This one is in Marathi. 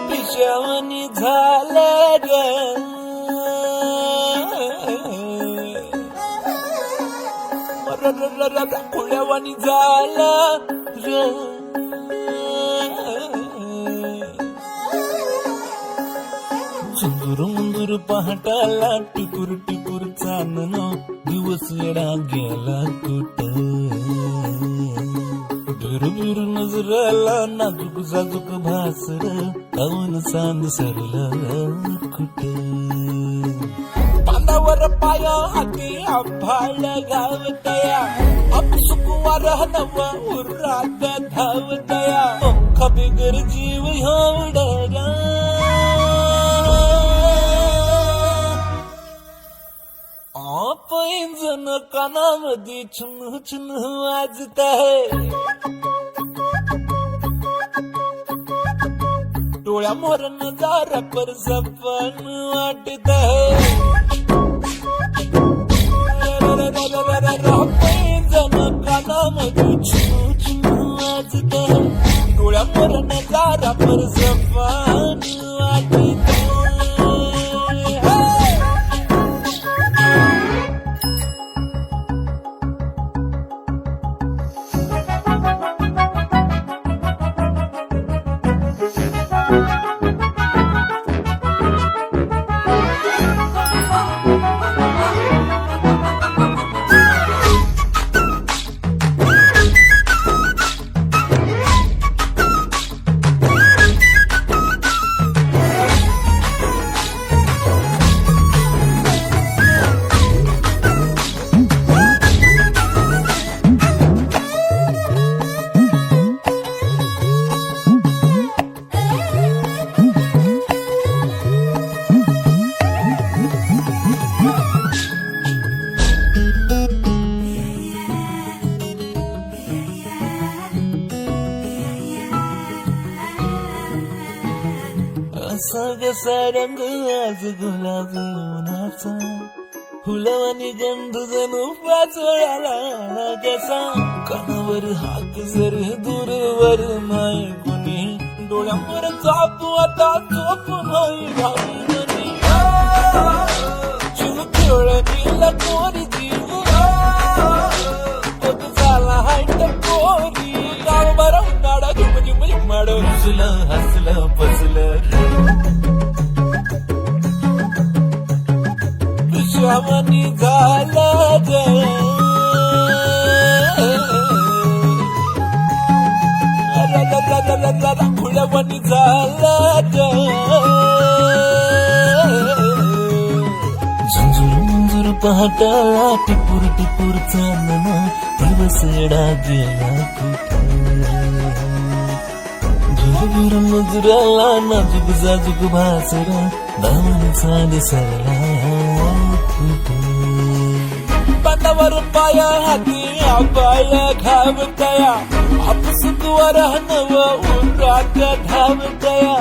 पिशवणी झालं ग खुळ्यावानी झालं ग सुंदर मुंदूर पहाटाला टिपूर टिपूर चांदण दिवस येडा गेला कुठं बिर नजराला नाजूक साजूक भासर काऊन चांद सरलं कुठं पांदावर पाया हाती आभाळ गावतया अपसुकुवार नव उरात धावतया पंखा बिगर जीव एवढा पैंजण कानामध्ये छुन छुन वाजत आहे डोळ्यामोर नजारा पर सपन वाटत आहे पैंजण कानामध्ये छुन छुन वाजत आहे डोळ्यामोर नजारा पर सपन वाटत आहे कसा रंग आज गुलाबी उन्हाचा फुलवानी गंध जणू पाचोळ्याला कसा कानावर हाक जर दूरवर नाही कुणी डोळ्यावर चापू आता चोप नाही भावी म्हणी जीव खेळणीला कोरी जीव तो झाला हायट कोरी गाव बरा उन्हाळा झुम झुम माड हसलं हसलं पसलं पिशवणी झालं ग खुळ्यावानी झालं ग झुंझुर मुंजूर पहाटाला टिपूर टिपूर चांदण दिवस येडा गेला कुठं झुरझुर मजुराला नाजूक जाजूक भासर दामन चांद सरला पांडावर पाया हाती आबाळ घावतया आपस द्वार नव उरात धावतया